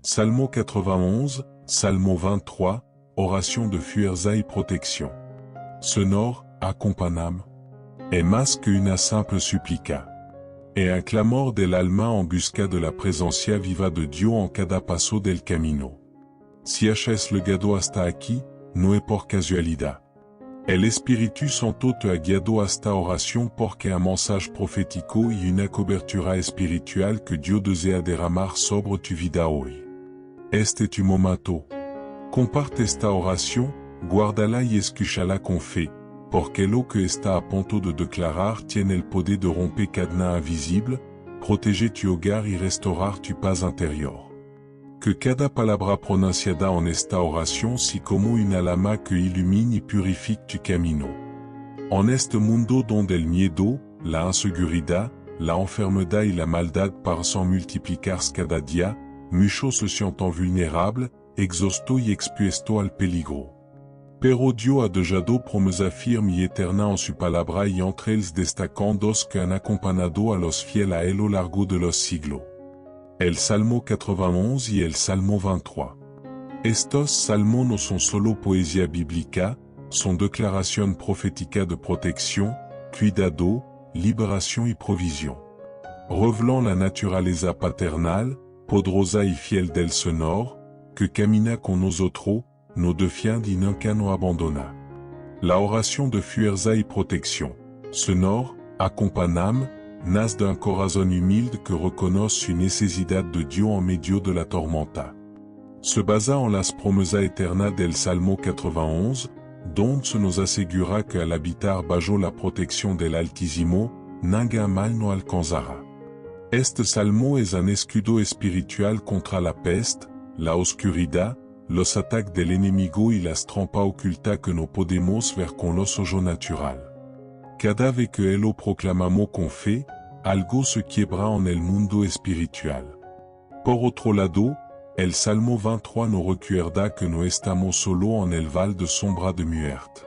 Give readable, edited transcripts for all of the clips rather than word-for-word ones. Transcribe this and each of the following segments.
Salmo 91, Salmo 23, oration de fuerza y protection. Sonore, acompanam. Es más que una simple súplica. Es un clamor del alma en busca de la presencia viva de Dios en cada paso del camino. Si has llegado hasta aquí, no es por casualidad. El Espíritu Santo te ha guiado hasta oración porque un mensaje profético y una cobertura espiritual que Dios desea derramar sobre tu vida hoy. Este es tu momento. Comparte esta oración, guárdala y escúchala con fe, porque lo que está a punto de declarar tiene el poder de romper cadenas invisibles, proteger tu hogar y restaurar tu paz interior. Que cada palabra pronunciada en esta oración sea como una lama que ilumine y purifique tu camino. En este mundo donde el miedo, la inseguridad, la enfermedad y la maldad parecen multiplicarse cada día, muchos se sienten vulnerables, exhaustos y expuestos al peligro. Pero Dios ha dejado promesa firme y eterna en su palabra y entre ellos destacan dos que han acompañado a los fieles a él a lo largo de los siglos. El Salmo 91 y el Salmo 23. Estos salmos no son solo poesía bíblica, son declaraciones proféticas de protección, cuidado, liberación y provisión. Revelant la naturaleza paternal, poderosa y fiel del Señor, que camina con nosotros, nos defiende y nunca nos abandona. La oración de fuerza y protección, Señor, acompanam, nace d'un corazón humilde que reconoce su necesidad de Dios en medio de la tormenta. Se basa en las promesas eternas del Salmo 91, donde se nos asegura que al habitar bajo la protección del Altísimo, ningún mal no alcanzará. Este salmo es un escudo espiritual contra la peste, la oscuridad, los ataques del enemigo y las trampas ocultas que no podemos ver con los ojos natural. Cada vez que lo proclamamos con fe, algo se quiebra en el mundo espiritual. Por otro lado, el Salmo 23 nos recuerda que no estamos solo en el val de sombra de muerte.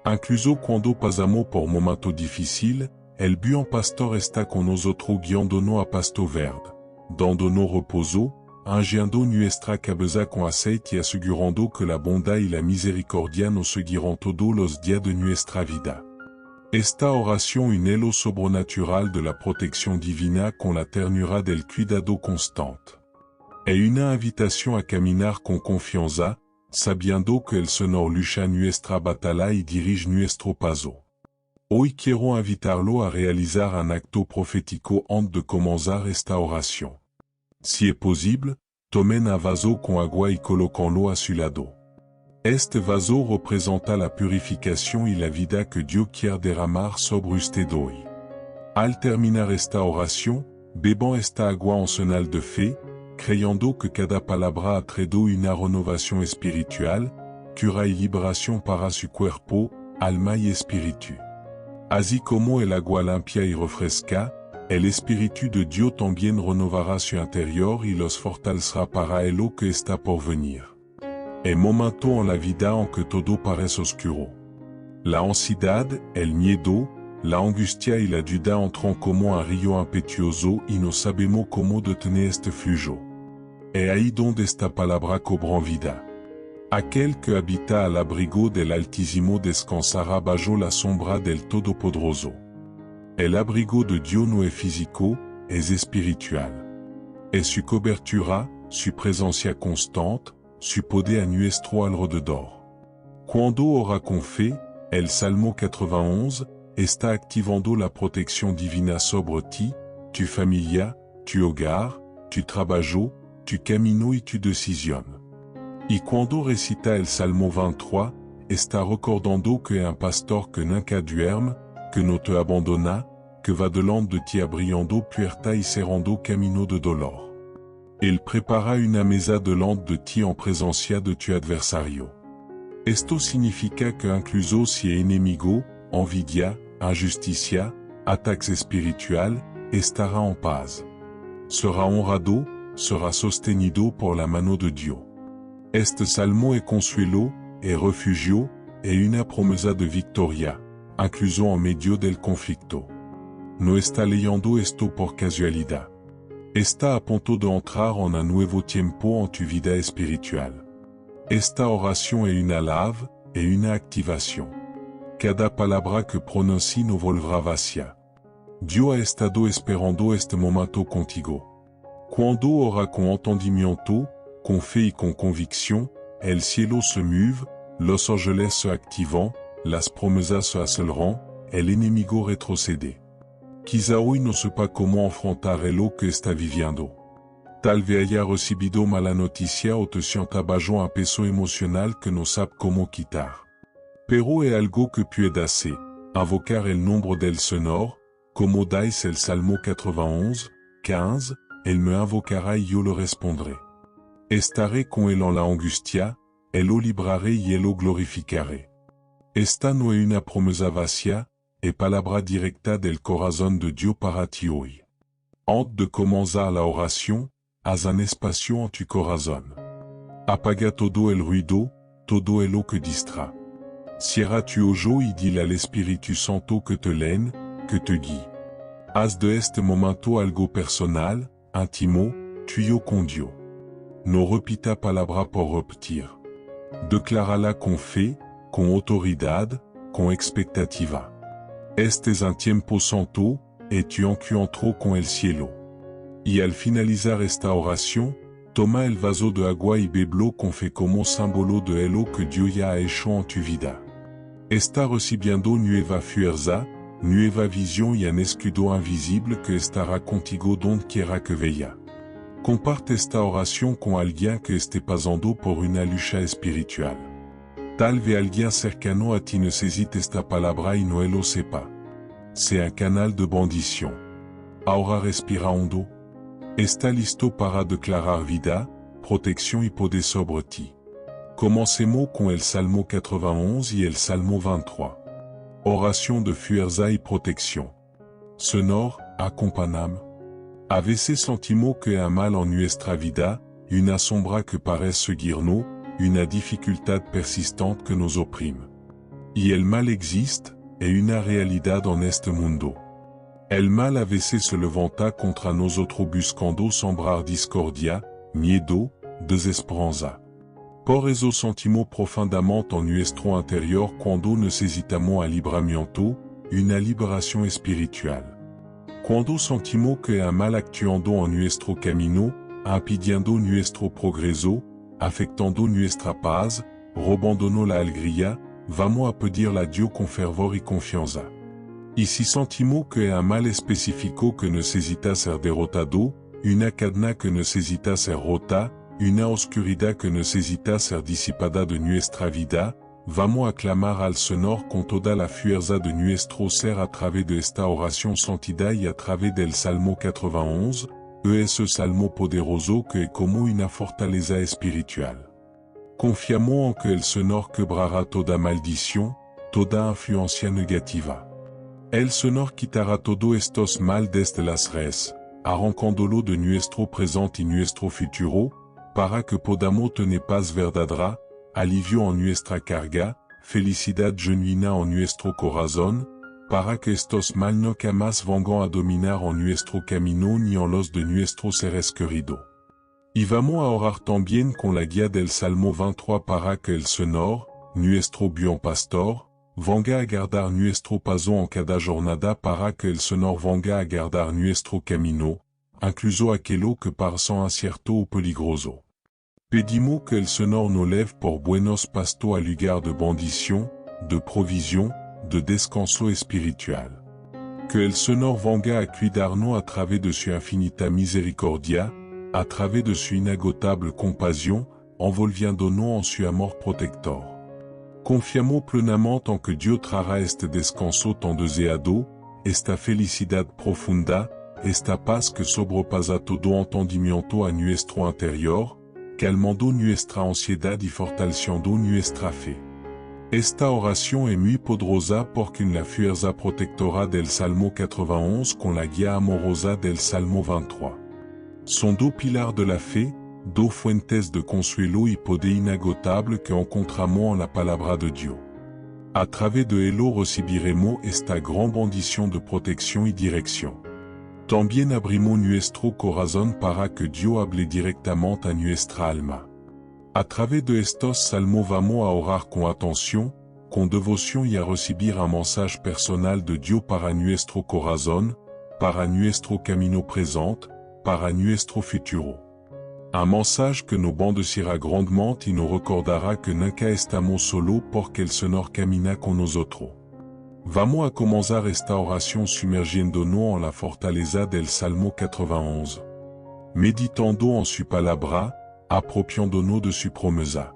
Incluso cuando pasamos por momentos difíciles, el buen pastor está con nosotros guiándonos a pasto verde, dándonos reposo, ungiendo nuestra cabeza con aceite y asegurando que la bondad y la misericordia nos seguirán todos los días de nuestra vida. Esta oración une lo sobrenatural de la protección divina con la ternura del cuidado constante. Es una invitación a caminar con confianza, sabiendo que el Señor lucha nuestra batalla y dirige nuestro paso. Hoy quiero invitarlo a realizar un acto profético antes de comenzar esta oración. Si es posible, tomen un vaso con agua y colóquenlo a su lado. Este vaso representa la purificación y la vida que Dios quiere derramar sobre usted hoy. Al terminar esta oración, beban esta agua en señal de fe, creyendo que cada palabra ha traído una renovación espiritual, cura y liberación para su cuerpo, alma y espíritu. Así como el agua limpia y refresca, el Espíritu de Dios también renovará su interior y los fortalecerá para lo que está por venir. Es momento en la vida en que todo parece oscuro. La ansiedad, el miedo, la angustia y la duda entran como un río impetuoso y no sabemos cómo detener este flujo. Es ahí donde esta palabra cobra vida. Aquel que habita al abrigo del Altísimo descansará bajo la sombra del Todopoderoso. El abrigo de Dios no es físico, es espiritual. Es su cobertura, su presencia constante, su poder a nuestro alrededor. Cuando ora con fe, el Salmo 91 está activando la protección divina sobre ti, tu familia, tu hogar, tu trabajo, tu camino y tu decisión. Y cuando recita el Salmo 23, está recordando que un pastor que nunca duerme, que no te abandona, que va delante de ti abriendo puerta y cerrando camino de dolor. Él prepara una mesa delante de ti en presencia de tu adversario. Esto significa que incluso si es enemigo, envidia, injusticia, ataques espiritual, estará en paz. Será honrado, será sostenido por la mano de Dios. Este salmo es consuelo, es refugio, es una promesa de victoria, incluso en medio del conflicto. No está leyendo esto por casualidad. Está a ponto de entrar en un nuevo tiempo en tu vida espiritual. Esta oración es una lave y una activación. Cada palabra que pronuncie no volverá vacía. Dios ha estado esperando este momento contigo. Cuando ora con entendimiento, con fe y con convicción, el cielo se mueve, los ángeles se activan, las promesas se aceleran, el enemigo retrocede. Quizá hoy no sepa cómo enfrentar lo que está viviendo. Tal vez haya recibido mala noticia o te sienta bajo un peso emocional que no sabe cómo quitar. Pero es algo que puede hacer, invocar el nombre del Señor, como dice el Salmo 91, 15, Él me invocará y yo le respondré. Estaré con él en la angustia, él lo libraré y él lo glorificaré. Esta no es una promesa vacía, es palabra directa del corazón de Dios para ti hoy. Antes de comenzar la oración, haz un espacio en tu corazón. Apaga todo el ruido, todo lo que distra. Cierra tu ojo y dile al Espíritu Santo que te lène, que te guíe. Haz de este momento algo personal, íntimo, tuyo con Dios. No repita palabra por repetir. Declárala con fe, con autoridad, con expectativa. Este es un tiempo santo, y tu encuentro con el cielo. Y al finalizar esta oración, toma el vaso de agua y bébelo con fe como símbolo de lo que Dios ya ha hecho en tu vida. Está recibiendo nueva fuerza, nueva visión y un escudo invisible que estará contigo donde quiera que vaya. Comparte esta oración con alguien que esté pasando por una lucha espiritual. Tal vez alguien cercano a ti necesite esta palabra y no lo sepa. C'est un canal de bendición. Ahora respira hondo. Está listo para declarar vida, protección y poder sobre ti. Comencemos con el Salmo 91 y el Salmo 23. Oración de fuerza y protección. Señor, acompáñame. A veces sentimos que un mal en nuestra vida, una sombra que parece seguirnos, una dificultad persistente que nos oprime. Y el mal existe, es una realidad en este mundo. El mal a veces se levanta contra nosotros buscando sembrar discordia, miedo, desesperanza. Por eso sentimos profundamente en nuestro interior cuando necesitamos un libramiento, una liberación espiritual. Cuando sentimos que un mal actuando en nuestro camino, impidiendo nuestro progreso, afectando nuestra paz, robándonos la alegría, vamos a pedirle a Dios con fervor y confianza. Y si sentimos que un mal específico que necesita ser derrotado, una cadena que necesita ser rota, una oscuridad que necesita ser disipada de nuestra vida, vamos a clamar al Señor con toda la fuerza de nuestro ser a través de esta oración santidad y a través del Salmo 91, ese salmo poderoso que es como una fortaleza espiritual. Confiamos en que el Señor quebrará toda maldición, toda influencia negativa. El Señor quitará todos estos mal desde las raíces, arrancándolo de nuestro presente y nuestro futuro, para que podamos tener paz verdadera, alivio en nuestra carga, felicidad genuina en nuestro corazón, para que estos mal no jamás vengan a dominar en nuestro camino ni en los de nuestros seres queridos. Y vamos a orar también con la guía del Salmo 23 para que el Señor, nuestro buen pastor, venga a guardar nuestro paso en cada jornada para que el Señor venga a guardar nuestro camino, incluso aquello que parece incierto o peligroso. Pedimos que el Señor nos lève por buenos pastos al lugar de bendición, de provisión, de descanso espiritual. Que el Señor venga a cuidarnos a través de su infinita misericordia, a través de su inagotable compasión, envolviéndonos en su amor protector. Confiamos plenamente en que Dios traerá este descanso tan deseado, esta felicidad profunda, esta paz que sobrepasa todo entendimiento a nuestro interior, calmando nuestra ansiedad y fortaleciendo nuestra fe. Esta oración es muy poderosa porque la fuerza protectora del Salmo 91 con la guía amorosa del Salmo 23. Son dos pilares de la fe, dos fuentes de consuelo y poder inagotable que encontramos en la palabra de Dios. A través de ello recibiremos esta gran bendición de protección y dirección. También abrimos nuestro corazón para que Dios hable directamente a nuestra alma. A través de estos salmos vamos a orar con atención, con devoción y a recibir un mensaje personal de Dios para nuestro corazón, para nuestro camino presente, para nuestro futuro. Un mensaje que nos bendecirá grandement y nos recordará que nunca estamos solos porque el Señor camina con nosotros. Vamos a comenzar esta oración sumergiéndonos en la fortaleza del Salmo 91. Meditando en su palabra, apropiándonos de su promesa.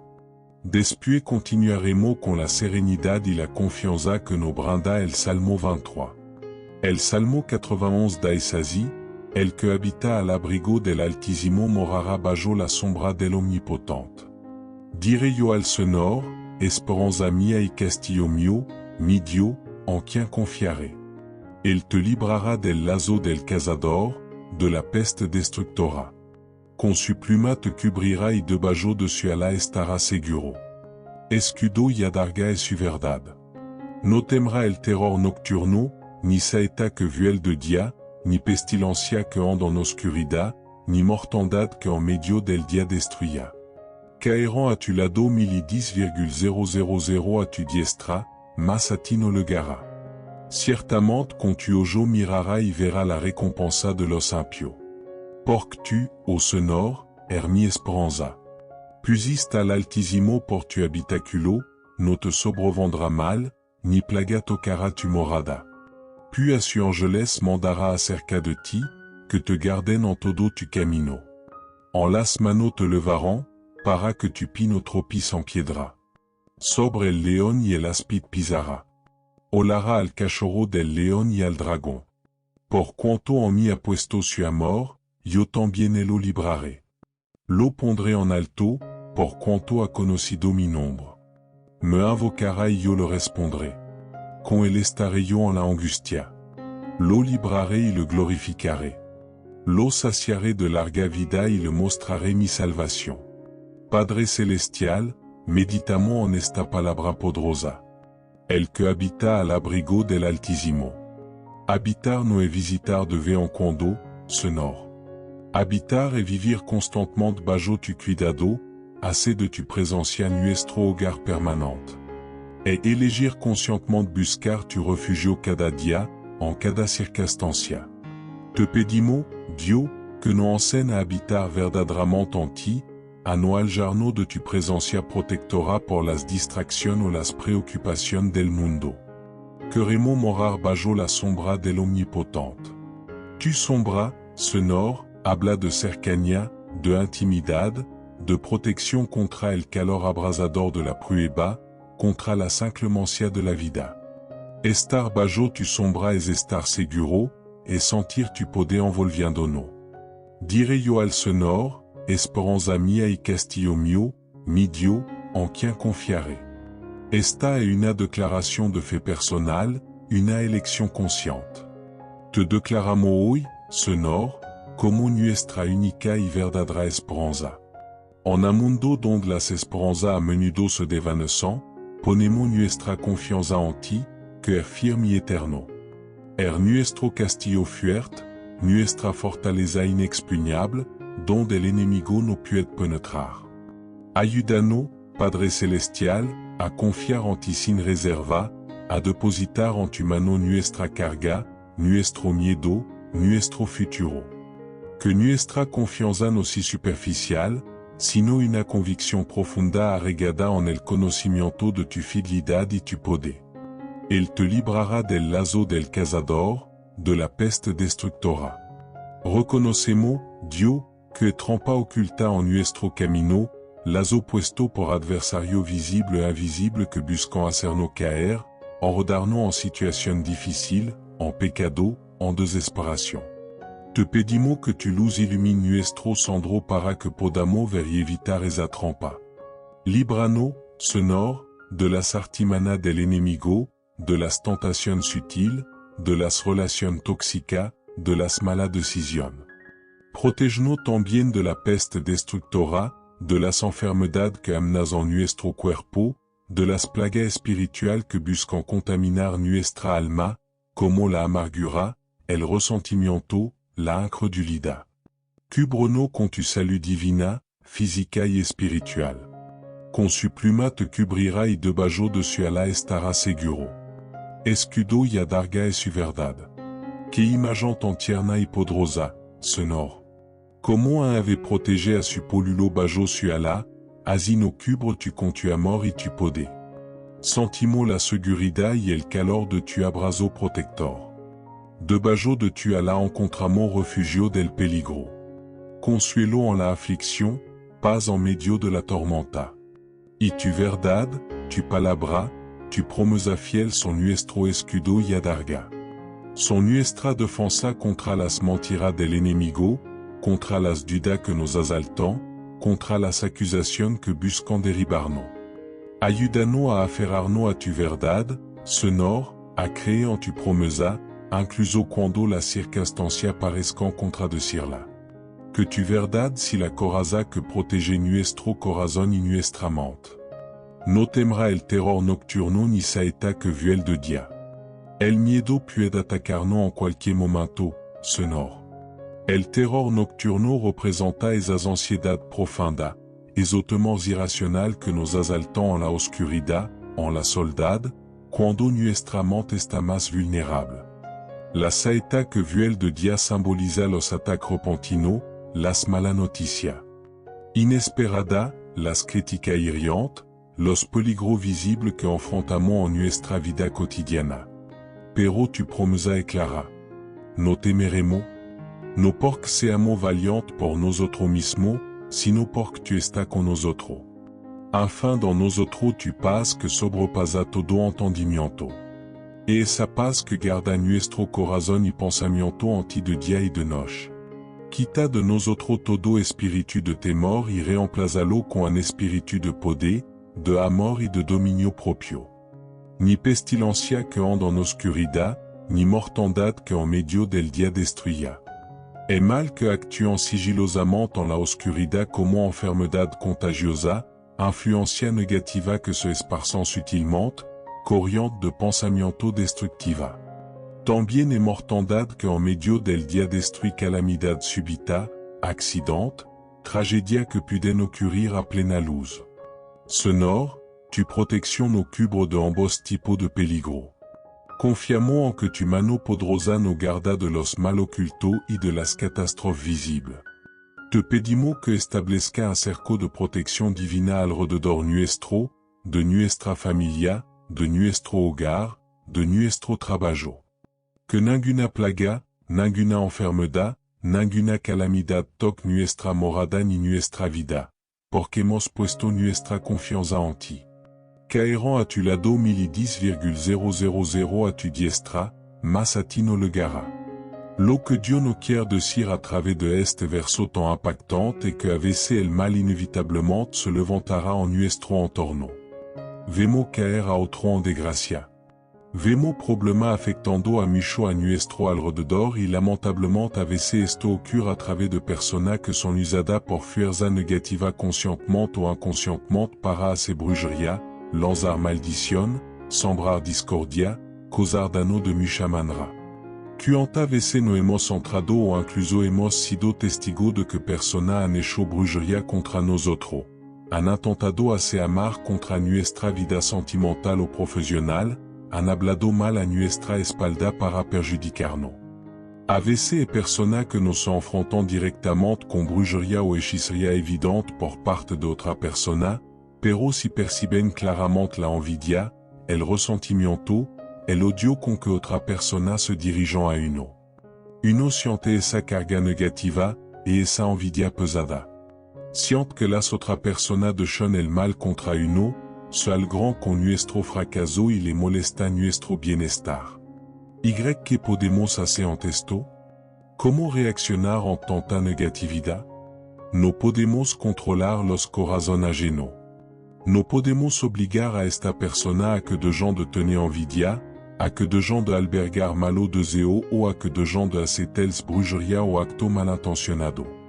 Después continuaremos con la serenidad y la confianza que nos brinda el Salmo 23. El Salmo 91 dice así: El que habita al abrigo del Altísimo morará bajo la sombra del Omnipotente. Diré yo al Señor, esperanza mía y castillo mío, mi Dios, en quien confiaré. Él te librará del lazo del cazador, de la peste destructora. Con su pluma te cubrirá y debajo de su ala estará seguro. Escudo y adarga es su verdad. No temerá el terror nocturno, ni saeta que vuele de día, ni pestilencia que anda en oscuridad, ni mortandad que en medio del día destruya. Caerán a tu lado 1010,000 a tu diestra, mas a ti no llegará. Ciertamente con tu ojo mirará y verá la recompensa de los impios. Porque tu, ô Señor, es mi esperanza. Pusiste al Altísimo por tu habitáculo, no te sobrevendrá mal, ni plaga tocará tu morada. Puis a su ángeles mandará acerca de ti, que te garden en todo tu camino. En las manos te levarán, para que tu pino tropis en piedra. Sobre el león y el áspid pisará. Holará al cachorro del león y al dragón. Por cuanto en mí ha puesto su amor, yo también lo libraré. Lo pondré en alto, por cuanto ha conocido mi nombre. Me invocará y yo le respondré. Con él estaré yo en la angustia. Lo libraré y le glorificaré. Lo saciaré de larga vida y le mostraré mi salvación. Padre celestial, meditamos en esta palabra poderosa. El que habita al abrigo del Altísimo. Habitar no es visitar de vez en cuando, Señor. Habitar es vivir constantemente bajo tu cuidado, hacer de tu presencia nuestro hogar permanente. Es elegir conscientemente buscar tu refugio cada día, en cada circunstancia. Te pedimos, Dios, que nos enseñes a habitar verdaderamente en ti, a no alejarnos de tu presencia protectora por las distracciones o las preocupaciones del mundo. Queremos morar bajo la sombra del Omnipotente. Tu sombra, Señor, habla de cercanía, de intimidad, de protección contra el calor abrasador de la prueba, contra la inclemencia de la vida. Estar bajo tu sombra es estar seguro, es sentir tu poder envolviéndonos. Diré yo al Señor, esperanza mía y castillo mío, mi Dios, en quien confiaré. Esta es una declaración de fe personal, una elección consciente. Te declaramos hoy, Señor, como nuestra única y verdadera esperanza. En un mundo donde las esperanzas a menudo se desvanecen, ponemos nuestra confianza en ti, que es firme y eterno. Es nuestro castillo fuerte, nuestra fortaleza inexpugnable, donde el enemigo no puede penetrar. Ayúdanos, Padre Celestial, a confiar en ti sin reserva, a depositar en tu mano nuestra carga, nuestro miedo, nuestro futuro. Que nuestra confianza no sea superficial, sino una convicción profunda arraigada en el conocimiento de tu fidelidad y tu poder. Él te librará del lazo del cazador, de la peste destructora. Reconocemos, Dios, que trampa oculta en nuestro camino, lazo puesto por adversario visible e invisible que buscan hacernos caer, enredarnos en situación difícil, en pecado, en desesperación. Te pedimos que tu luz illumine nuestro sendero para que podamos ver y evitar esa trampa. Líbranos, Señor, de las artimañas del enemigo, de las tentaciones sutiles, de las relaciones tóxicas, de las malas decisiones. Protégenos también de la peste destructora, de las enfermedades que amenazan nuestro cuerpo, de las plagas espirituales que buscan contaminar nuestra alma, como la amargura, el resentimiento, la incredulida. Cubrono con tu salut divina, physicae et spiritual. Consu pluma te cubrira y de bajo dessus ala estara seguro. Escudo y adarga et suverdad. Que imagant en tierna y podrosa, sonore. Comment un avait protégé à su polulo bajo su ala, asino cubre tu contu amor y tu podé. Sentimo la segurida y el calor de tu abrazo protector. De bajo de tu ala encontramo refugio del peligro. Consuelo en la aflicción, paz en medio de la tormenta. Y tu verdad, tu palabra, tu promesa fiel son nuestro escudo y adarga. Son nuestra defensa contra las mentiras del enemigo, contra las dudas que nos asaltan, contra las acusaciones que buscan derribarnos. Ayúdanos a aferrarnos a tu verdad, Senor, a creer en tu promesa, incluso cuando las circunstancias parezcan contradecirla. Que tu verdad si la coraza que protege nuestro corazón y nuestra mente. No temerá el terror nocturno ni saeta que vuel de dia. El miedo puede atacarnos en cualquier momento, Senor. El terror nocturno representa esas ansiedad profunda, esos temores irracionales que nos asaltan en la oscuridad, en la soledad, cuando nuestra mente está más vulnerable. La saeta que vuel de dia simboliza los ataques repentinos, las malas noticias. Inesperada, las críticas hirientes, los peligros visibles que enfrentamos en nuestra vida cotidiana. Pero tu promesa es clara. No temeremos. No porque seamos valientes por nosotros mismos, sino porque tu estás con nosotros. Enfin dans nosotros tu paz que sobrepasa todo entendimiento. Et esa paz que guarda nuestro corazón y pensamiento en ti de dia y de noche. Quita de nosotros todo espíritu de temor y reemplázalo con un espíritu de poder, de amor y de dominio propio. Ni pestilencia que anda en oscuridad, ni mortandad que en medio del día destruya. Et mal que actúan sigilosamente en la oscuridad como enfermedad contagiosa, influencia negativa que se esparcen sutilmente, corriente de pensamiento destructiva. También es mortandad que en medio del día destruye calamidad súbita, accidente, tragedia que pueden ocurrir a plena luz. Senor, tu protección no cubre de ambos tipos de peligro. Confiamos en que tu mano poderosa nos guarda de los mal ocultos y de las catástrofes visibles. Te pedimos que establezca un cerco de protección divina alrededor nuestro, de nuestra familia, de nuestro hogar, de nuestro trabajo. Que ninguna plaga, ninguna enfermedad, ninguna calamidad toque nuestra morada ni nuestra vida, porque hemos puesto nuestra confianza en ti. Caerán a tu lado 1010,000 a tu diestra, mas a ti no llegará. Lo que Dios no quiere decir a través de este verso tan impactante es que a veces el mal inevitablemente se levantará en nuestro entorno. Vemos caer a otro en desgracia. Vemos problemas afectando a mucho a nuestro alrededor y lamentablemente a veces esto ocurre a través de personas que son usadas por fuerza negativa conscientemente o inconscientemente para hacer brujería, lanzar maldición, sembrar discordia, causar daño de mucha manera. Cuántas veces no hemos entrado o incluso hemos sido testigos de que personas han hecho brujería contra nosotros, han intentado hacer mal contra nuestra vida sentimental o profesional, han hablado mal a nuestra espalda para perjudicarnos. A veces es personas que nos enfrentan directamente con brujería o hechicería evidente por parte de otra persona, pero si perciben claramente la envidia, el resentimiento, el odio con que otra persona se dirijan a uno. Uno siente esa carga negativa, y esa envidia pesada. Siente que las otra persona desean el mal contra uno, se alegran con nuestro fracaso y le molesta nuestro bienestar. ¿Y qué podemos hacer ante esto? ¿Cómo reaccionar ante tanta negatividad? No podemos controlar los corazones ajenos. No podemos obligar a esta persona a que de gens de tener envidia, a que de gens de albergar malo deseo o a que de gens de hacer tels brujería o acto malintencionado.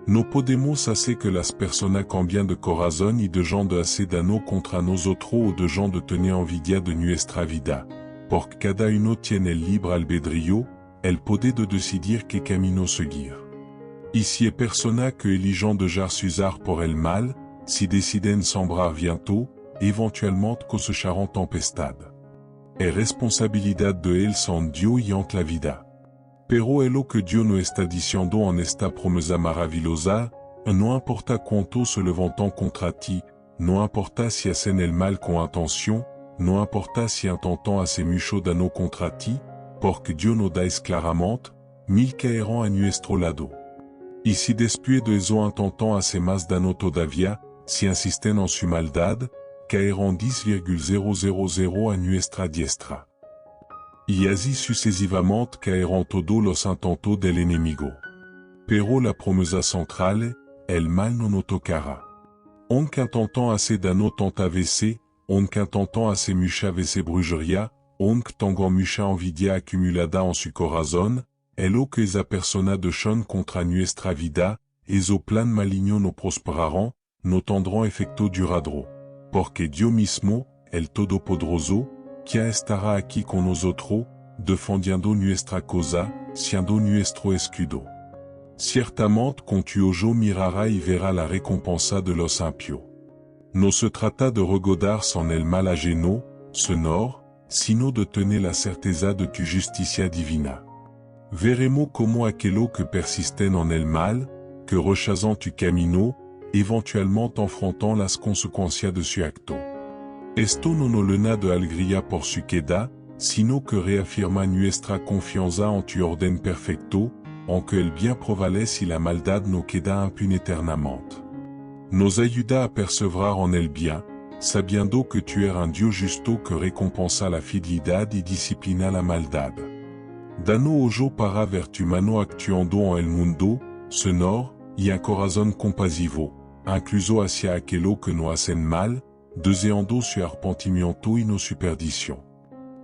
No podemos hacer que las personas cambien de corazón y de gens de hacer daño contra nosotros o de gens de tener envidia de nuestra vida, porque cada uno tiene el libre albedrío, el poder de decidir qué camino seguir. Y si es persona que elijan de usar por el mal, si deciden sembrar bientôt, éventuellement cosecharán tempestad. Es responsabilidad de él son Dios y ante la vida. Pero es lo que Dios no está diciendo en esta promesa maravillosa, no importa cuánto se levantan contra ti, no importa si hacen el mal con intención, no importa si intentan hacer mucho daño contra ti, porque Dios nos da claramente, mil caerán a nuestro lado. Y si después de eso intentan hacer más daño todavía, si insisten en su maldad, caerán 10,000 a nuestra diestra. Y así sucesivamente caerán todos los intentos del enemigo. Pero la promesa central, el mal no nos tocará. Aunque intentan hacer daño tanta veces, aunque intentan hacer mucha veces brujería, aunque tengan mucha envidia acumulada en su corazón, es lo que esa persona dechan contra nuestra vida, esos plan maligno no prosperarán, no tendrán efecto duradero. Porque Dios mismo, el Todopoderoso, quien estará aquí con nosotros, defendiendo nuestra causa, siendo nuestro escudo. Ciertamente con tu ojo mirará y verá la recompensa de los impios. No se trata de regodarse en el mal ajeno, sonor, sino de tener la certeza de tu justicia divina. Veremos como aquellos que persisten en el mal, que rechazan tu camino, éventuellement enfrentant las consecuencias de su acto. Esto no nos llena de alegría por su queda, sino que reafirma nuestra confianza en tu orden perfecto, en que el bien prevalece y la maldad no queda impune eternamente. Nos ayuda a perseverar en el bien, sabiendo que tu eres un Dios justo que recompensa la fidelidad y disciplina la maldad. Danos ojo para ver tu mano actuando en el mundo, sonor, y un corazón compasivo, incluso hacia aquellos que no hacen mal, deseando su arrepentimiento y no su perdición.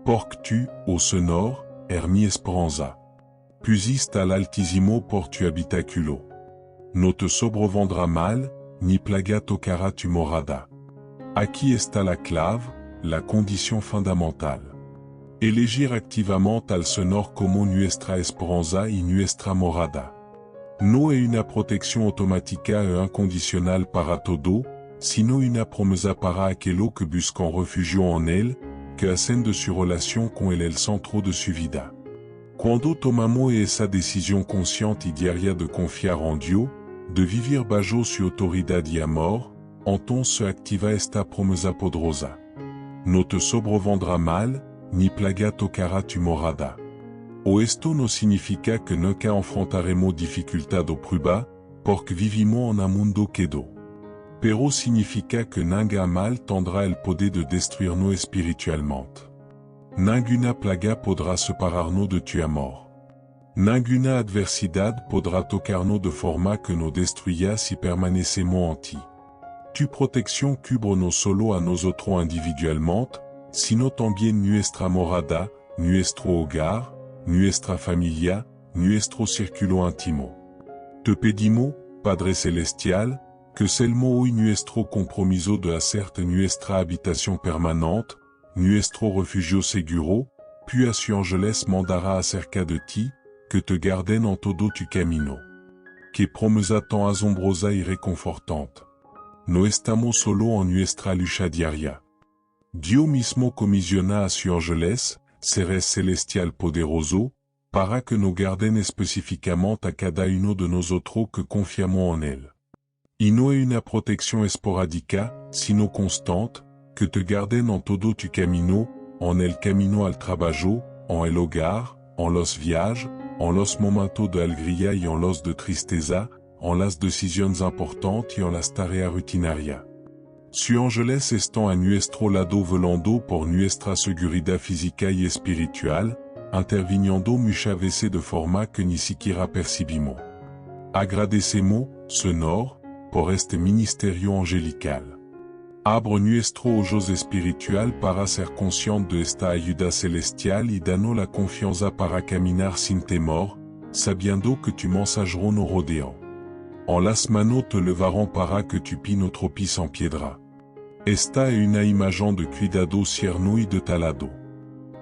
Porque tu, oh Señor, eres mi esperanza. Pusiste al Altísimo por tu habitáculo. No te sobrevendrá mal, ni plaga tocará tu morada. Aquí está la clave, la condición fundamental. Elegir activamente al Señor como nuestra esperanza y nuestra morada. No es una protección automática e incondicional para todo, sino una promesa para aquellos que buscan refugio en Él, que hacen de su relación con Él el centro de su vida. Cuando tomamos esa decisión consciente y diaria de confiar en Dios, de vivir bajo su autoridad y amor, entonces se activa esta promesa poderosa. No te sobrevendrá mal, ni plaga tocará tu morada. O esto no significa que nunca enfrentaremos dificultad o prueba, porque vivimos en un mundo quedo. Pero significa que ningún mal tendrá el poder de destruirnos espiritualmente. Ninguna plaga podrá separarnos de tu amor. Ninguna adversidad podrá tocarnos de forma que nos destruya si permanecemos en ti. Tu protección cubre no solo a nosotros individualmente, sino también nuestra morada, nuestro hogar, nuestra familia, nuestro círculo íntimo. Te pedimos, Padre Celestial, que seulement hoy nuestro compromiso de hacerte nuestra habitación permanente, nuestro refugio seguro, puis a su ángeles mandará acerca de ti, que te garden en todo tu camino. Que promesa tan asombrosa y reconfortante. No estamos solo en nuestra lucha diaria. Dios mismo comisiona a su ángeles, seres celestial poderoso, para que nos garden específicamente a cada uno de nosotros que confiamos en Él. Y no es una protección esporádica, sino constante, que te garden en todo tu camino, en el camino al trabajo, en el hogar, en los viajes, en los momentos de alegría y en los de tristeza, en las decisiones importantes y en las tareas rutinarias. Su ángeles están a nuestro lado velando por nuestra seguridad física y espiritual, interviniendo muchas veces de forma que ni siquiera percibimos. Agradecemos, Señor, por este ministerio angelical. Abre nuestro ojos espiritual para ser consciente de esta ayuda celestial y danos la confianza para caminar sin temor, sabiendo que tu mensajero nos rodea. En las manos te levarán para que tu pie no tropiece en piedra. Esta es una imagen de cuidado cierno y de talado.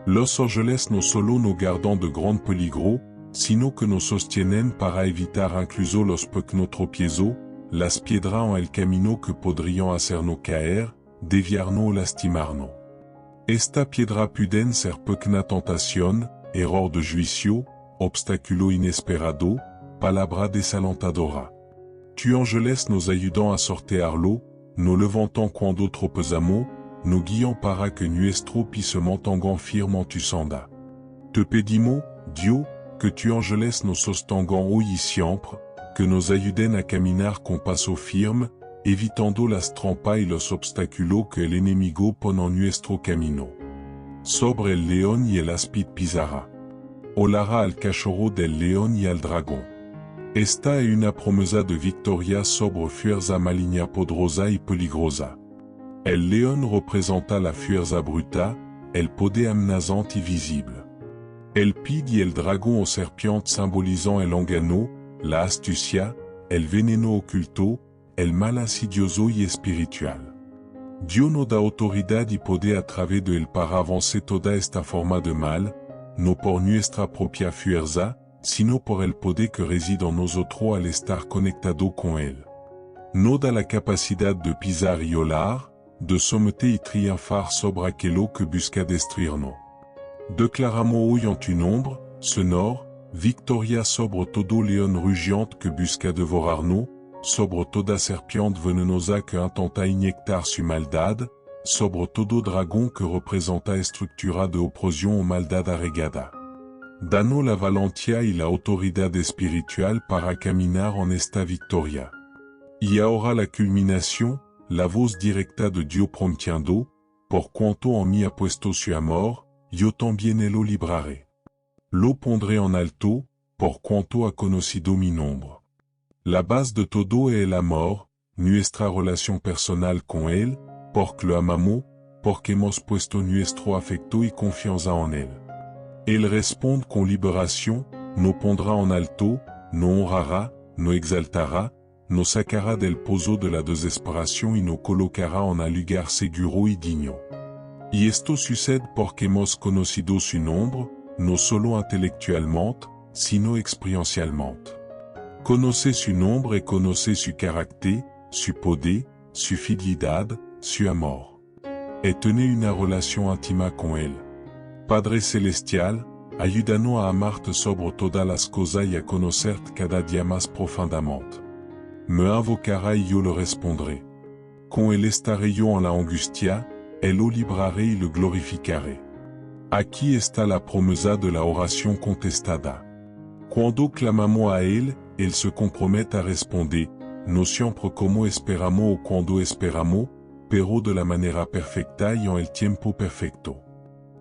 Los Angeles no solo no guardan de grandes peligros, sino que nos sostienen para evitar incluso los pequeños tropiezos, las piedras en el camino que podrían hacernos caer, desviarnos o lastimarnos. Esta piedra pueden ser pequeña tentación, error de juicio, obstáculo inesperado, palabra desalentadora. Tu ángeles nos ayudan a sortearlo, nos levantan cuando tropezamos, nos guían para que nuestro pies se mantengan firme en tu senda. Te pedimos, Dios, que tu ángeles nos sostengan hoy y siempre, que nos ayuden a caminar con paso firme, evitando las trampas y los obstáculos que el enemigo pone en nuestro camino. Sobre el león y el áspid pisará. Holará al cachorro del león y al dragón. Esta es una promesa de victoria sobre fuerza maligna poderosa y peligrosa. El león representa la fuerza bruta, el poder amenazante y visible. El pid y el dragón o serpiente simbolizan el engano, la astucia, el veneno oculto, el mal insidioso y espiritual. Dios nos da autoridad y poder a través de él para avancer toda esta forma de mal, no por nuestra propia fuerza, sino por el poder que reside en nosotros al estar conectado con él. Nos da la capacidad de pisar y holar, de someter y triunfar sobre aquello que busca destruirnos. Declaramos hoy en tu nombre, Señor, victoria sobre todo león rugiente que busca devorarnos, sobre toda serpiente venenosa que intenta inyectar su maldad, sobre todo dragón que representa estructura de opresión o maldad arraigada. Danos la valentía y la autoridad espiritual para caminar en esta victoria. Y ahora la culminación, la voz directa de Dios prometiendo, por cuanto en mí ha puesto su amor, yo también lo libraré. Lo pondré en alto, por cuanto ha conocido mi nombre. La base de todo es el amor, nuestra relación personal con él, porque lo amamos, porque hemos puesto nuestro afecto y confianza en él. Él responde con liberación, nos pondrá en alto, nos honrará, nos exaltará, nos sacará del pozo de la desesperación y nos colocará en un lugar seguro y digno. Y esto sucede porque hemos conocido su nombre, no solo intelectualmente, sino experiencialmente. Conocer su nombre et conocer su carácter, su poder, su fidelidad, su amor. Et tener una relación íntima con él. Padre Celestial, ayúdanos a amarte sobre todas las cosas y a conocerte cada día más profundamente. Me invocará y yo le respondré. Con él estaré yo en la angustia, él lo libraré y lo glorificaré. Aquí está la promesa de la oración contestada. Cuando clamamos a él se compromete a responder, no siempre como esperamos o cuando esperamos, pero de la manera perfecta y en el tiempo perfecto.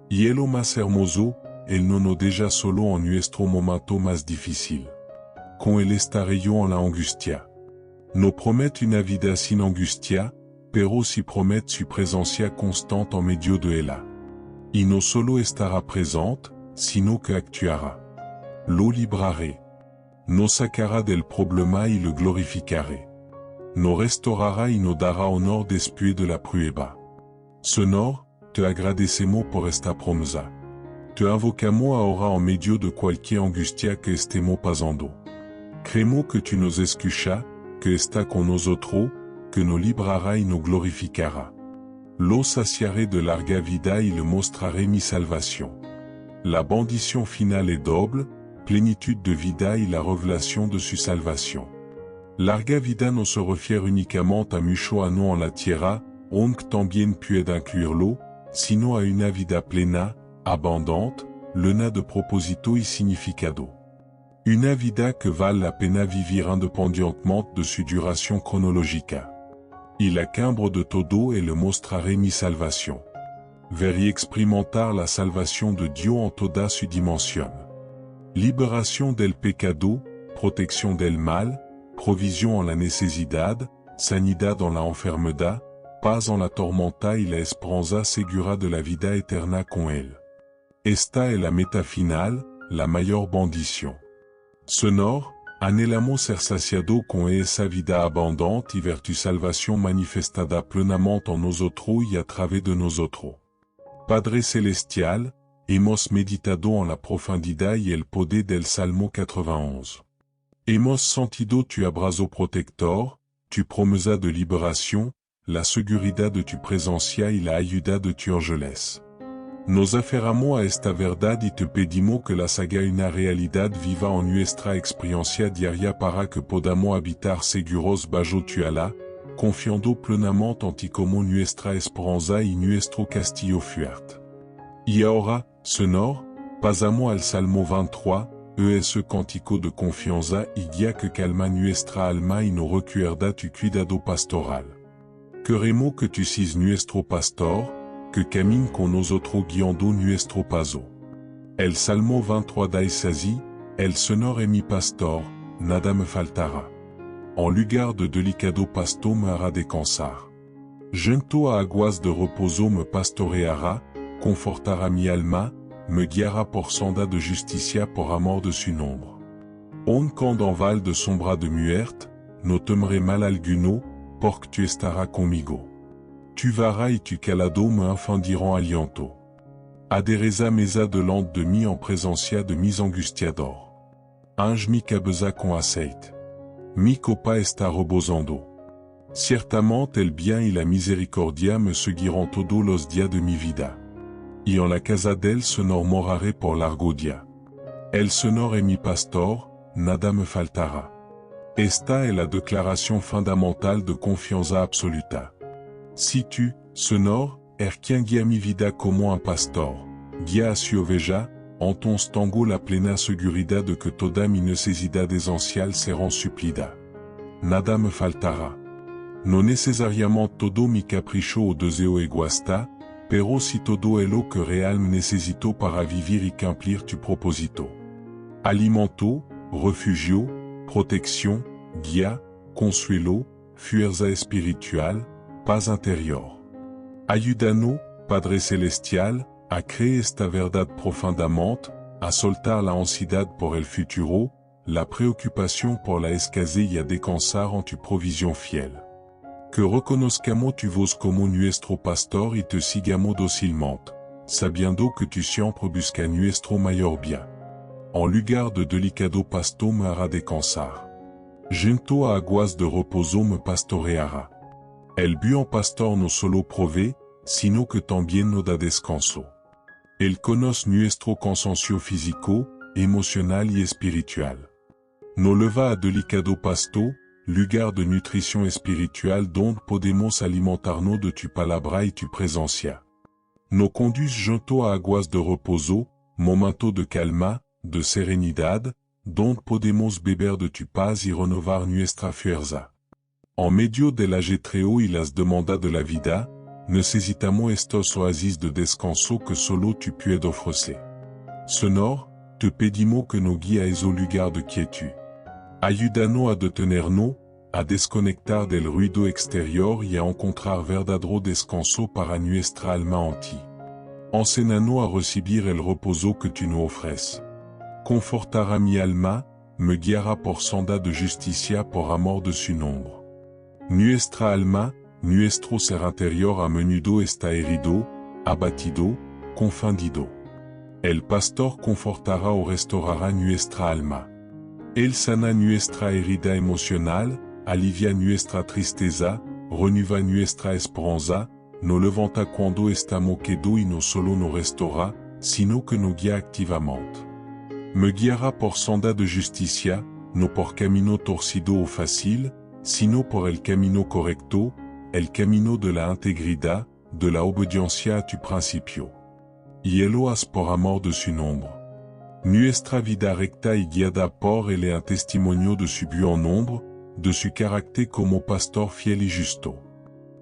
Y lo más hermoso, él no nos deja solo en nuestro momento más difícil. Con él estaré yo en la angustia. No promete una vida sin angustia, pero sí promete su presencia constante en medio de ella. Y no solo estará presente, sino que actuará. Lo libraré. Nos sacará del problema y lo glorificaré. Nos restaurará y nos dará honor después de la prueba. Señor, te agradecemos por esta promesa. Te invocamos ahora en medio de cualquier angustia que estemos pasando. Creemos que tu nos escuchas, que está con nosotros, que nos librará y nos glorificará. Lo saciaré de larga vida y le mostraré mi salvación. La bendición final est doble, plénitude de vida y la révélation de su salvación. Larga vida no se refiere únicamente a mucho ano en la tierra, aunque también puede incluirlo, sino a una vida plena, abondante, llena de propósito y significado. Una vida que vale la pena vivir independientemente de su duración cronológica. Y la cumbre de todo et le mostraré mi salvación. Verrez experimentar la salvación de Dios en toda su dimensión. Liberación del pecado, protección del mal, provisión en la necesidad, sanidad en la enfermedad, paz en la tormenta y la esperanza segura de la vida eterna con él. Esta es la meta final, la mayor bendición. Señor, anhelamos ser saciado con esa vida abundante y ver tu salvación manifestada plenamente en nosotros y a través de nosotros. Padre Celestial, hemos meditado en la profundidad y el poder del Salmo 91. Hemos sentido tu abrazo protector, tu promesa de liberación, la seguridad de tu presencia y la ayuda de tu ángeles. Nos aferramos a esta verdad y te pedimos que las haga una realidad viva en nuestra experiencia diaria para que podamos habitar seguros bajo tu ala, confiando plenamente en ti como nuestra esperanza y nuestro castillo fuerte. Y ahora, Señor, pasamos al Salmo 23, ese cántico de confianza y guía que calma nuestra alma y nos recuerda tu cuidado pastoral. Queremos que tu seas nuestro pastor, que camine con nosotros guiando nuestro paso. El Salmo 23 dice así, el Señor es mi pastor, nada me faltará. En lugar de delicado pasto me hará descansar. Junto a aguas de reposo me pastoreará, confortará mi alma, me guiará por senda de justicia por amor de su nombre. Aun cuando en val de sombra de muerte, no temeré mal alguno, porque tu estarás conmigo. Tu vara y tu calado me infundirán aliento. Adereza mesa delante de mí en presencia de mis angustiador. Ange mi cabeza con aceite. Mi copa está rebosando. Ciertamente el bien y la misericordia me seguirán todos los días de mi vida. Y en la casa del Señor moraré por largo día. El Señor es mi pastor, nada me faltará. Esta es la declaración fundamental de confianza absoluta. Si tu, Señor, eres quien guía mi vida como un pastor, guía a su oveja, entonces tengo la plena seguridad de que toda mi necesidad esencial será suplida. Nada me faltará. No necesariamente todo mi capricho o deseo egoísta, pero si todo es lo que realmente necesito para vivir y cumplir tu propósito. Alimento, refugio, protección, guía, consuelo, fuerza espiritual, paz interior. Ayúdanos, Padre Celestial, a creer esta verdad profundamente, a soltar la ansiedad por el futuro, la preocupación por la escasez y a descansar en tu provisión fiel. Que reconozcamos tu voz como nuestro pastor y te sigamos dócilmente, sabiendo que tu siempre buscas nuestro mayor bien. En lugar de delicado pasto me hará descansar. Junto a aguas de reposo me pastoreará. El buen pastor no solo provee, sino que también nos da descanso. Él conoce nuestro cansancio físico, emocional y espiritual. Nos lleva a delicado pasto, lugar de nutrición espiritual donde podemos alimentarnos de tu palabra y tu presencia. Nos conduce junto a aguas de reposo, momento de calma, de serenidad, donde podemos beber de tu paz y renovar nuestra fuerza. En medio del ajetreo y las demandas de la vida, necesitamos estos oasis de descanso que solo tu puedes ofrecer. Señor, te pedimos que nos guíes au lugar de quietud. Ayúdanos a detenernos, a desconectar del ruido exterior y a encontrar verdadero descanso para nuestra alma en ti. Enséñanos a recibir el reposo que tu nos ofreces. Confortará mi alma, me guiará por senda de justicia por amor de su nombre. Nuestra alma, nuestro ser interior a menudo está herido, abatido, confundido. El pastor confortará o restaurará nuestra alma. Él sana nuestra herida emocional, alivia nuestra tristeza, renueva nuestra esperanza, nos levanta cuando estamos quedados y no solo nos restaura, sino que nos guía activamente. Me guiará por senda de justicia, no por camino torcido o fácil, sino por el camino correcto, el camino de la integridad, de la obediencia a tu principio. Y él lo hace por amor de su nombre. Nuestra vida recta y guiada por él es un testimonio de su buen nombre, de su carácter como pastor fiel y justo.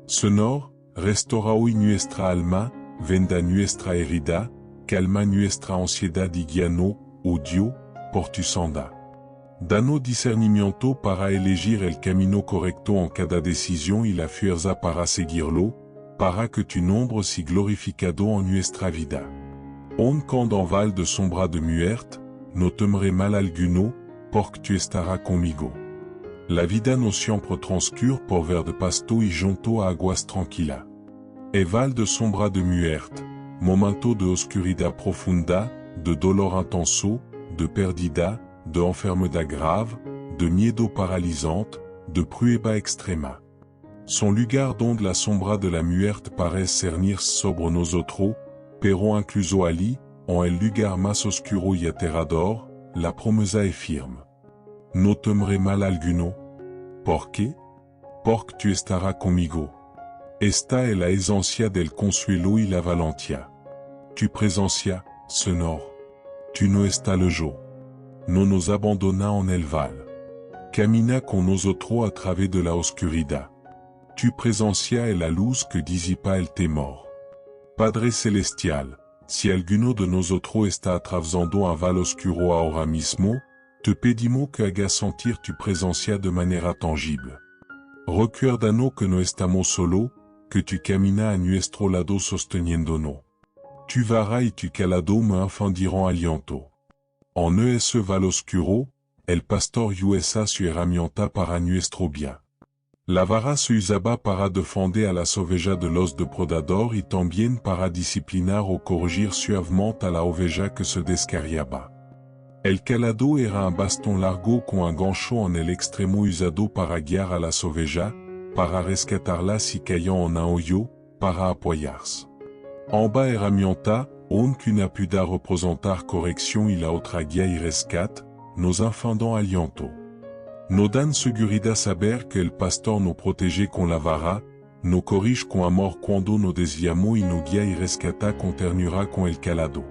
Señor, restaura hoy nuestra alma, venda nuestra herida, calma nuestra ansiedad y guíanos, oh Dios, por tu senda. Danos discernimiento para elegir el camino correcto en cada decisión y la fuerza para seguirlo, para que tu nombre sea glorificado en nuestra vida. Aun cuando en val de sombra de muerte, no temeré mal alguno, porque tu estarás conmigo. La vida no siempre transcurre por verde pasto y junto a aguas tranquilas. E val de sombra de muerte, momento de oscuridad profunda, de dolor intenso, de pérdida, de enfermedad grave, de miedo paralysante, de prueba extrema. Son lugar donde la sombra de la muerte parece cernir sobre nosotros, pero incluso allí, en el lugar más oscuro y aterrador, la promesa es firme. No temeré mal alguno. ¿Por qué? Porque tu estarás conmigo. Esta es la esencia del consuelo y la valentía. Tu presencia, Señor. Tu no estás le jour. No nos abandona en el val. Camina con nosotros a través de la oscuridad. Tu presencia es la luz que disipa el temor. Padre Celestial, si alguno de nosotros está atravesando un val oscuro ahora mismo, te pedimos que hagas sentir tu presencia de manera tangible. Recuérdanos que no estamos solos, que tu caminas a nuestro lado sosteniéndonos. Tu vara y tu calado me infundirán aliento. En ese val oscuro, el pastor USA su herramienta para nuestro bien. La vara se usaba para defender a las ovejas de los depredadores y también para disciplinar o corregir suavemente a la oveja que se descarriaba. El calado era un bastón largo con un gancho en el extremo usado para guiar a las ovejas, para rescatarlas si caían en un hoyo, para apoyarse. Amba herramienta, aunque una pueda representar corrección y la otra guía y rescate, nos infundan aliento. Nos dan seguridad saber que el pastor nos protege con la vara, nos corrige con amor cuando nos desviamos y nos guía y rescata con ternura con el calado.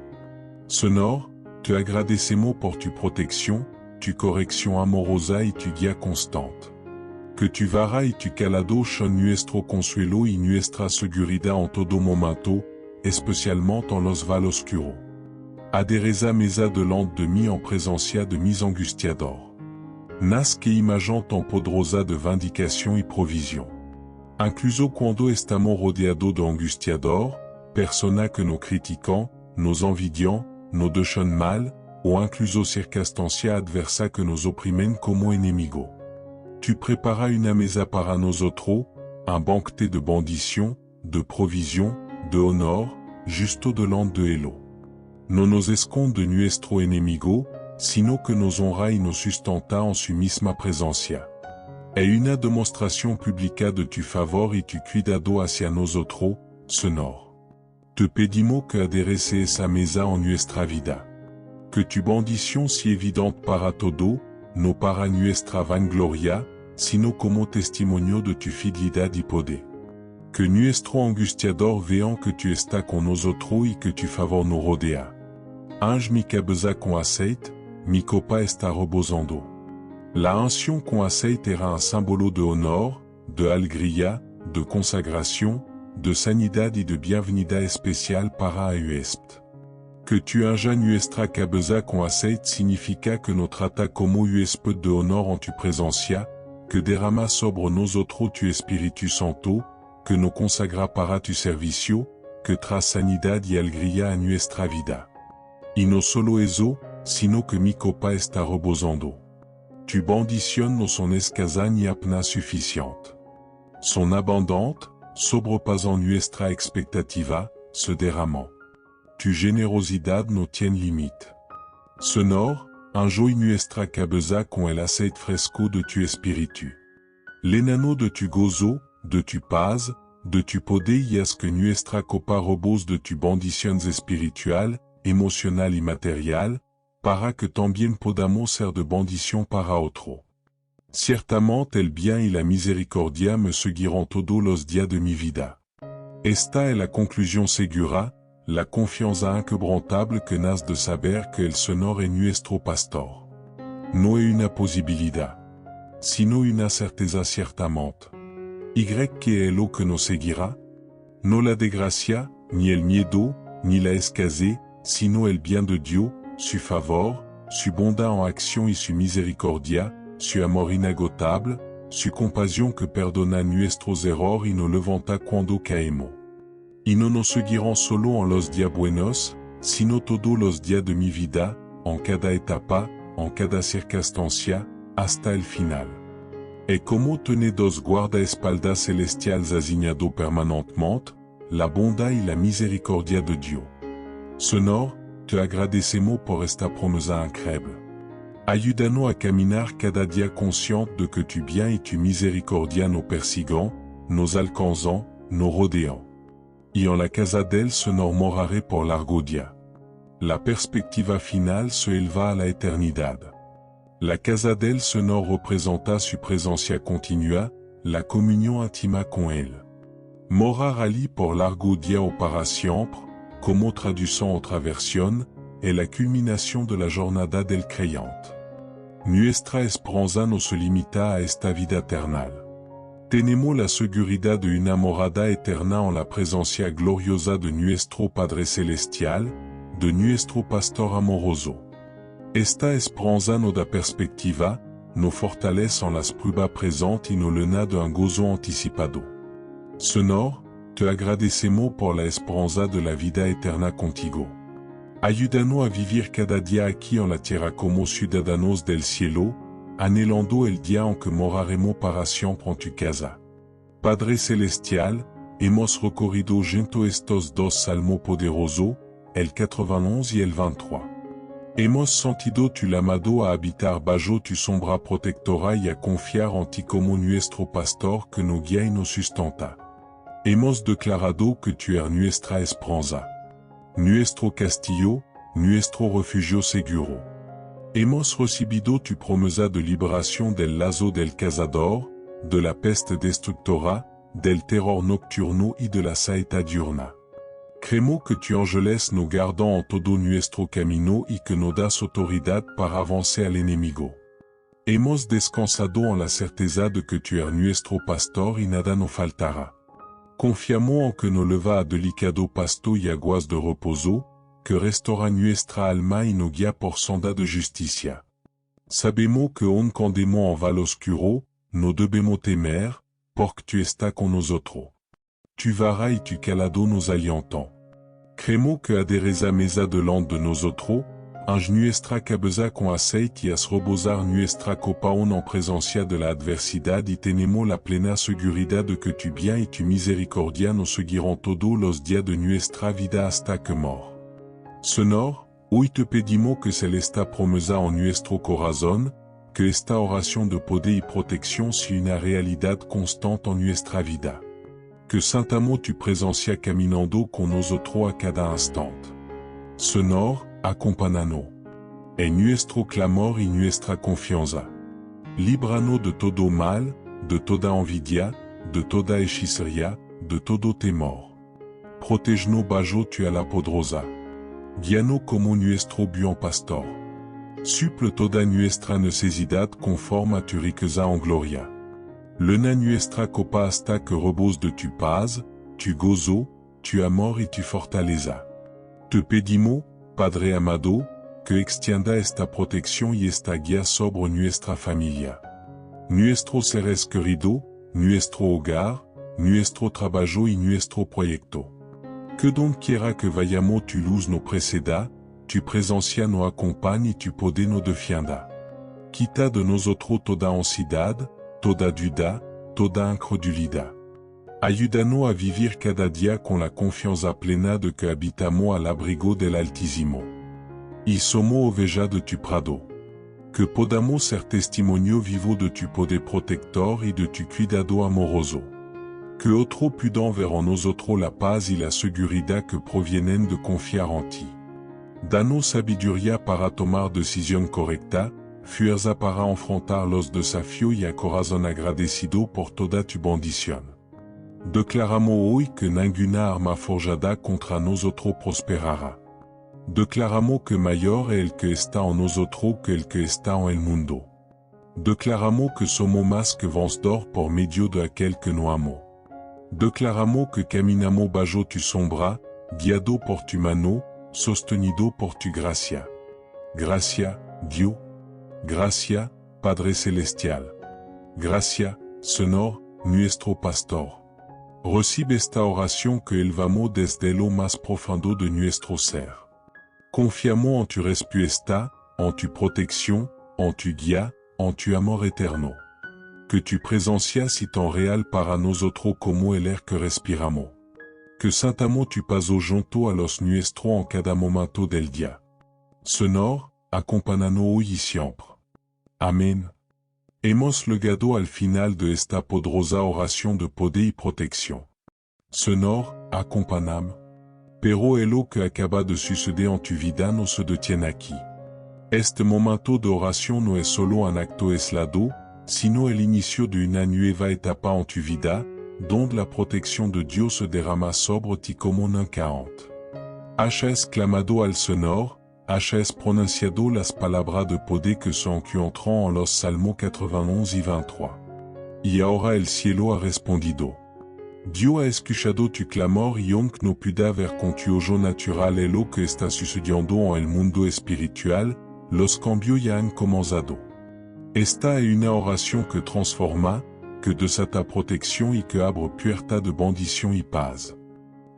Señor, te agradecemos por tu protección, tu corrección amorosa y tu guía constante. Que tu vara y tu calado son nuestro consuelo y nuestra seguridad en todo momento, especialmente en los val oscuros. Adereza mesa delante de mí en presencia de mis angustiadores. Nas que imagen tan poderosa de vindicación y provisión. Incluso cuando estamos rodeados de angustiadores, personas que nos critican, nos envidian, nos desean mal, o incluso circunstancias adversas que nos oprimen como enemigos. Tu preparas una mesa para nosotros, un banquete de bendición, de provisión, de honor, justo delante de Él. No nos esconde de nuestro enemigo, sino que nos honra y nos sustenta en su misma presencia. Es una demostración pública de tu favor y tu cuidado hacia nosotros, Señor. Te pedimos que adereces esa mesa en nuestra vida. Que tu bendición sea evidente para todo, no para nuestra vangloria, sino como testimonio de tu fidelidad y poder. Que nuestro angustiador vean que tu estás con nosotros y que tu favor nos rodea. Ange mi cabeza con aceite, mi copa está rebosando. La unción con aceite era un símbolo de honor, de alegría, de consagración, de sanidad y de bienvenida especial para UESPT. Que tu unjas nuestra cabeza con aceite significa que nos trata como UESPT de honor en tu presencia, que derrama sobre nosotros tu Espíritu Santo, que nos consagra para tu servicio, que trae sanidad y alegría a nuestra vida. Y no solo eso, sino que mi copa está rebosando. Tu bendición no son escasa ni apenas suficiente. Son abondante, sobrepasant nuestra expectativa, se derramant. Tu generosidad no tiene límite. Señor, enjoy nuestra cabeza con el aceite fresco de tu espíritu. L'enano de tu gozo, de tu paz, de tu poder y haz que nuestra copa rebose de tu bendiciones espiritual, emocional y material, para que también podamos ser de bendición para otro. Ciertamente el bien y la misericordia me seguirán todos los días de mi vida. Esta es la conclusión segura, la confianza inquebrantable que nace de saber que el Señor es nuestro pastor. No es una posibilidad, sino una certeza ciertamente. ¿Y qué es lo que nos seguirá? No la desgracia, ni el miedo, ni la escasez, sino el bien de Dios, su favor, su bondad en acción y su misericordia, su amor inagotable, su compasión que perdona nuestros errores y nos levanta cuando caemos. Y no nos seguirán solo en los días buenos, sino todos los días de mi vida, en cada etapa, en cada circunstancia, hasta el final. Et como tener dos guardaespaldas celestiales asignados permanentemente, la bondad y la misericordia de Dios. Señor, te agradecemos por esta promesa increíble. Ayúdanos a caminar cada día conscient de que tu bien y tu misericordia nos persiguen, nos alcanzan, nos rodean. Y en la casa del Señor moraré por largo día. La perspectiva final se eleva a la eternidad. La casa del Señor representa su presencia continua, la comunión íntima con Él. Morar allí por largo día o para siempre, como traducción o traversión, es la culminación de la jornada del creyente. Nuestra esperanza no se limita a esta vida eternal. Tenemos la seguridad de una morada eterna en la presencia gloriosa de nuestro Padre Celestial, de nuestro Pastor amoroso. Esta esperanza nos da perspectiva, nos fortalece en las pruebas presentes y nos llena de un gozo anticipado. Señor, te agradecemos por la esperanza de la vida eterna contigo. Ayúdanos a vivir cada día aquí en la tierra como ciudadanos del cielo, anhelando el día en que moraremos para siempre en tu casa. Padre Celestial, hemos recorrido junto estos dos salmos poderosos, el 91 y el 23. Hemos sentido tu llamado a habitar bajo tu sombra protectora y a confiar en ti como nuestro pastor que nos guía y nos sustenta. Hemos declarado que tu eres nuestra esperanza, nuestro castillo, nuestro refugio seguro. Hemos recibido tu promesa de liberación del lazo del cazador, de la peste destructora, del terror nocturno y de la saeta diurna. Creemos que tu ángeles nos guardan en todo nuestro camino y que nos das autoridad para avancer al enemigo. Hemos descansado en la certeza de que tu eres nuestro pastor y nada nos faltará. Confiamos en que nos leva a delicado pasto y aguas de reposo, que restaura nuestra alma y nos guía por senda de justicia. Sabemos que aun cuando en val oscuro, no debemos temer, porque tu estás con nosotros. Tu vara y tu calado nos alientan. Creemos que adheres a mesa delante de nosotros, en nuestra cabeza con aceite y as rebosar nuestra copa aún en presencia de la adversidad y tenemos la plena seguridad de que tu bien y tu misericordia nos seguirán todos los días de nuestra vida hasta que mor. Señor, hoy te pedimos que sea esta promesa en nuestro corazón, que esta oración de poder y protección sea una realidad constante en nuestra vida. Que sintamos tu presencia caminando con nosotros a cada instante. Señor, acompáñanos. En nuestro clamor y nuestra confianza. Líbranos de todo mal, de toda envidia, de toda hechicería, de todo temor. Protège-nos bajo tu ala poderosa. Guíanos como nuestro buen pastor. Suple toda nuestra necesidad conforme a tu riqueza en gloria. Llena nuestra copa hasta que rebose de tu paz, tu gozo, tu amor y tu fortaleza. Te pedimos, Padre amado, que extienda esta protección y esta guía sobre nuestra familia. Nuestros seres queridos, nuestro hogar, nuestro trabajo y nuestro proyecto. Que donde quiera que vayamos tu luz nos preceda, tu presencia nos acompagne y tu poder nos defienda. Quita de nosotros toda ansiedad, toda duda, toda incredulidad. Ayúdanos a vivir cada día con la confianza plena de que habitamos al abrigo del Altísimo. Y somos ovejas de tu prado. Que podamos ser testimonio vivo de tu poder protector y de tu cuidado amoroso. Que otros puedan ver en nosotros la paz y la seguridad que provienen de confiar en ti. Danos sabiduría para tomar decisión correcta, fuerza para enfrentar los desafíos y un corazón agradecido por toda tu bendición. Declaramos hoy que ninguna arma forjada contra nosotros prosperará. Declaramos que mayor es el que está en nosotros que el que está en el mundo. Declaramos que somos más que vencedores por medio de aquel que nos amó. Declaramos que caminamos bajo tu sombra, guiado por tu mano, sostenido por tu gracia. Gracia, Dios. Gracia, Padre Celestial. Gracia, Señor, nuestro pastor. Recibe esta oración que elevamos desde lo más profundo de nuestro ser. Confiamos en tu respuesta, en tu protección, en tu guía, en tu amor eterno. Que tu presencia sea tan real para nosotros como el aire que respiramos. Que Saint Amo tu pas au jonto a los nuestro en cada momento del dia. Sonor, acompanano hoy siempre. Amén. Hemos llegado al final de esta poderosa oración de poder y protección. Sonor, acompanam. Pero lo que acaba de suceder en tu vida no se detiene aquí. Este momento de oración no es solo un acto aislado, sino el inicio de una nueva etapa en tu vida, donde la protección de Dios se derrama sobre ti como nunca antes. Has clamado al Sonor, has pronunciado las palabras de poder que se encuentran en los Salmos 91 y 23. Y ahora el cielo ha respondido. Dios ha escuchado tu clamor y aunque no pueda ver con tu ojo natural lo que está sucediendo en el mundo espiritual, los cambios ya han comenzado. Esta es una oración que transforma, que desata protección y que abre puerta de bendición y paz.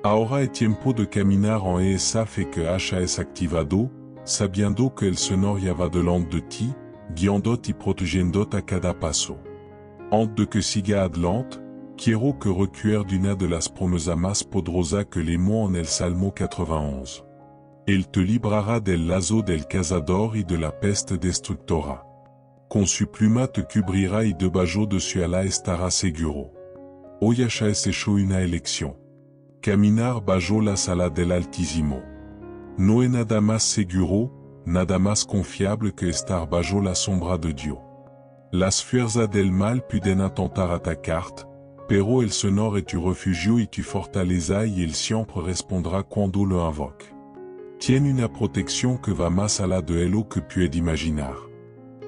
Ahora es tiempo de caminar en esa fe que has activado, sabiendo que el Sonor ya va delante de ti, guiándote y protegiéndote a cada paso. Antes de que siga adelante, quiero que recuerde una de las promesas más poderosas que leemos en el Salmo 91. Él te librará del lazo del cazador y de la peste destructora. Con su pluma te cubrirá y debajo de su ala estará seguro. Hoy has hecho una elección. Caminar bajo la sala del Altísimo. No hay nada más seguro, nada más confiable que estar bajo la sombra de Dios. Las fuerzas del mal pueden intentar atacarte, pero el Sonor es tu refugio y tu fortaleza y él siempre responderá cuando lo invoque. Tiene una protección que va más allá de lo que puedes imaginar.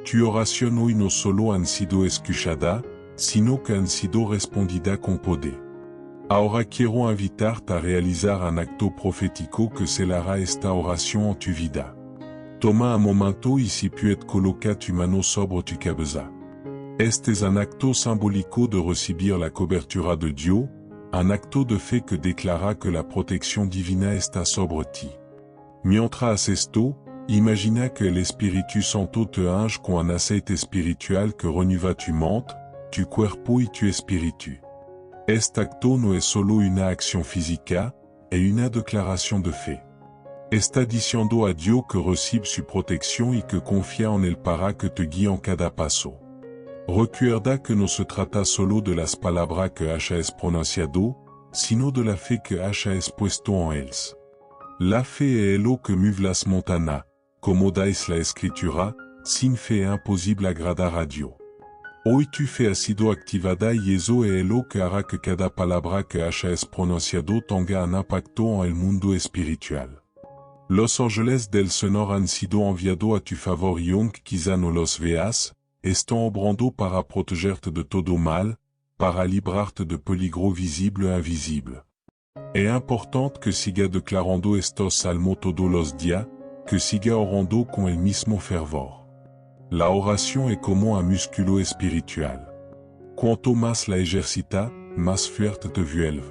Tu oración hoy no solo han sido escuchada, sino que han sido respondida con poder. Ahora quiero invitarte a realizar un acto profético que sellará esta oración en tu vida. Toma un momento y si puedes colocar tu mano sobre tu cabeza. Este es un acto simbólico de recibir la cobertura de Dios, un acto de fe que declara que la protección divina está sobre ti. Mientras esto, imagina que el Espíritu Santo te unge con un aceite espiritual que renueva tu mente, tu cuerpo y tu espíritu. Este acto no es solo una acción física, es una declaración de fe. Está diciendo a Dios que recibe su protección y que confía en él para que te guíe en cada paso. Recuerda que no se trata solo de las palabras que has pronunciado, sino de la fe que has puesto en ellas. La fe es lo que mueve las montañas, como dice la Escritura, sin fe es imposible agradar a Dios. Hoy tu fe ha sido activada y eso es lo que hará que cada palabra que has pronunciado tenga un impacto en el mundo espiritual. Los ángeles del Sonor han sido enviados a tu favor y aunque quizá no los veas, están obrando para protegerte de todo mal, para librarte de peligros visibles e invisibles. Es importante que siga declarando estos salmos todos los días, que siga orando con el mismo fervor. La oración es como un músculo espiritual. Cuanto más la ejercita, más fuerte te vuelve.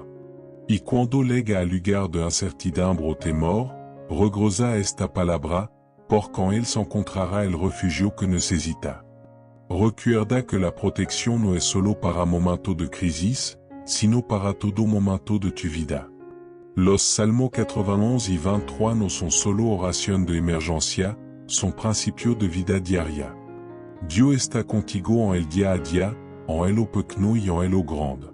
Y cuando llega al lugar de incertidumbre o temor, regresa esta palabra, porque en él se encontrará el refugio que necesita. Recuerda que la protección no es solo para momentos de crisis, sino para todo momento de tu vida. Los Salmos 91 y 23 no son solo oración de emergencia, son principios de vida diaria. Dios está contigo en el día a día, en el pequeño y en el grande.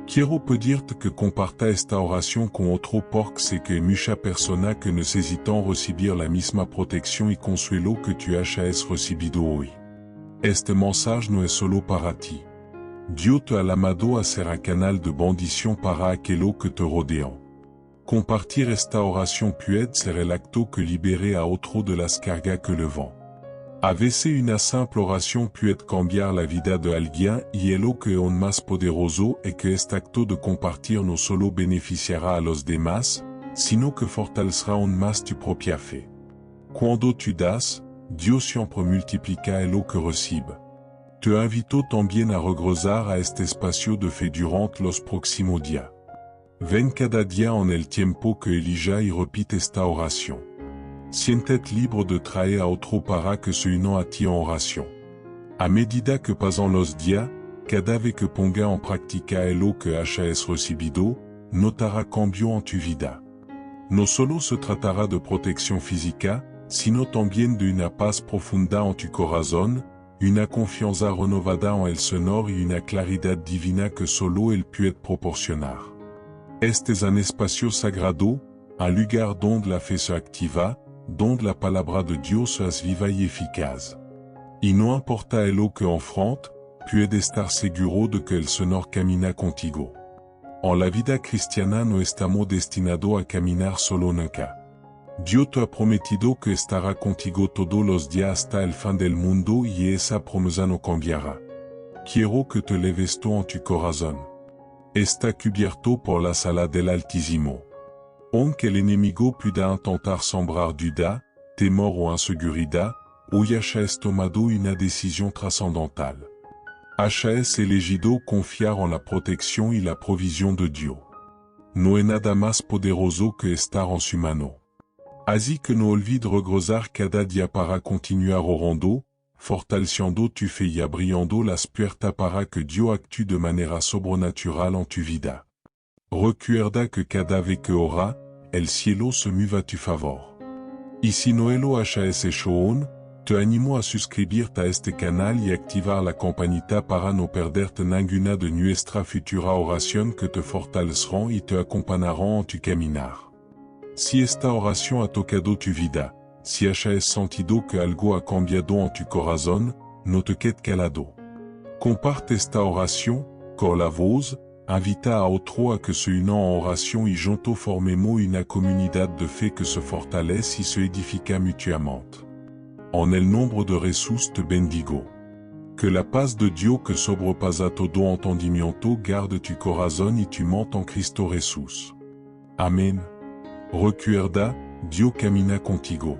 Quiero pedirte que comparta esta oración con otro porque sé que hay muchas personas que necesitan recibir la misma protección y consuelo que tú has recibido hoy. Este mensaje no es solo para ti. Dios te ha llamado a ser un canal de bendición para aquellos que te rodean. Compartir esta oración puede ser el acto que libere a otro de las cargas que le van. A veces una simple oración puede cambiar la vida de alguien y es lo que es más poderoso es que este acto de compartir no solo beneficiará a los demás, sino que fortalecerá aún más tu propia fe. Cuando tú das, Dios siempre multiplica lo que recibe. Te invito también a regresar a este espacio de fe durante los próximos días. Ven cada día en el tiempo que elija y repite esta oración. Siéntete libre de traer a otro para que se unan a ti en oración. A medida que pasan los días, cada vez que ponga en práctica lo que has recibido, notara cambio en tu vida. No solo se tratará de protección física, sino también de una paz profunda en tu corazón, una confianza renovada en el Señor y una claridad divina que solo Él puede proporcionar. Este es un espacio sagrado, un lugar donde la fe se activa, donde la palabra de Dios es viva y eficaz. Y no importa lo que enfrente, puede estar seguro de que el Señor camina contigo. En la vida cristiana no estamos destinados a caminar solo nunca. Dios te ha prometido que estará contigo todos los días hasta el fin del mundo y esa promesa no cambiará. Quiero que te leves tú en tu corazón. Está cubierto por la sala del Altísimo. Aunque el enemigo pueda intentar sembrar duda, temor o inseguridad, hoy has tomado una decisión trascendental. Has elegido confiar en la protección y la provisión de Dios. No hay nada más poderoso que estar en su mano. Así que no olvides regresar cada día para continuar orando, fortaleciendo tu fe y abriendo las puertas para que Dios actúe de manera sobrenatural en tu vida. Recuerda que cada vez que ora, el cielo se mueve a tu favor. Y si no lo has hecho aún, te animo a suscribirte a este canal y activar la campanita para no perderte ninguna de nuestra futura oración que te fortalecerán y te acompañarán en tu caminar. Si esta oración ha tocado tu vida, si has sentido que algo ha cambiado en tu corazón, no te quedes calado. Comparte esta oración con la voz, invita a otro a que se unan en oración y juntos formemos una comunidad de fe que se fortalece y se edifica mutuamente. En el nombre de Jesús te bendigo. Que la paz de Dios que sobrepasa todo entendimiento garde tu corazón y tu mente en Cristo Jesús. Amén. Recuerda, Dios camina contigo.